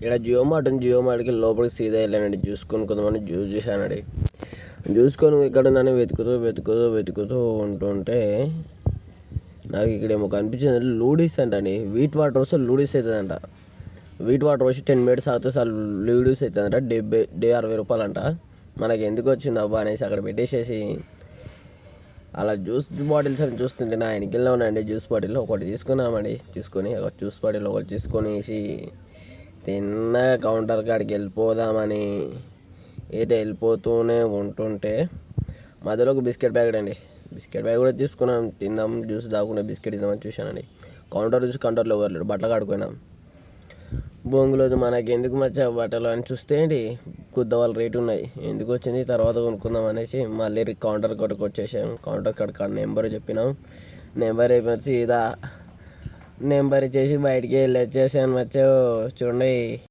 ఇక్కడ జియో మార్ట్ ఉంది. జియో మార్ట్కి లోపలికి సీదా వెళ్ళానండి. జ్యూస్ కొనుక్కుందామని జ్యూస్ చూశానండి. జ్యూస్ ఇక్కడ ఉందని వెతుకుతూ ఉంటుంటే నాకు ఇక్కడేమో కనిపించింది. లూడీస్ అండి. వీట్ వాటర్ వస్తే లూడీస్ అవుతుందంట. వీట్ వాటర్ వచ్చి 10 minutes ఆగితే సార్ లూడీస్ అవుతుందంట. డే 60 రూపాయలు అంట. మనకి ఎందుకు వచ్చింది అబ్బా అనేసి అక్కడ పెట్టేసేసి అలా జ్యూస్ బాటిల్స్ అని చూస్తుంటే నా వెనకల్లో ఉన్నాయండి. జ్యూస్ బాటిల్ ఒకటి తీసుకొని ఒక జ్యూస్ బాటిల్ ఒకటి తీసుకొనేసి తిన్నగా కౌంటర్ కాడికి వెళ్ళిపోదామని వెళ్ళిపోతూనే ఉంటుంటే మధ్యలో ఒక బిస్కెట్ ప్యాకెట్ అండి. బిస్కెట్ ప్యాకెట్ కూడా తీసుకున్నాం. తిందాం జ్యూస్ తాగకుండా బిస్కెట్ తిందామని చూశానండి. కౌంటర్లో ఎవరు బట్టలు కాడుకున్నాం. బొంగులేదు మనకి ఎందుకు మచ్చా బట్టలు అని చూస్తే ఏంటి వాళ్ళ రేటు ఉన్నాయి. ఎందుకు వచ్చింది తర్వాత కొనుక్కుందాం అనేసి మళ్ళీ కౌంటర్ కాడికి వచ్చేసాం. కౌంటర్ కాడ నెంబర్ చెప్పినాం. నెంబర్ అయిపోయి సీదా నెంబర్ ఇచ్చేసి బయటికి వెళ్ళి వచ్చేసాను. మచ్చో చూడండి.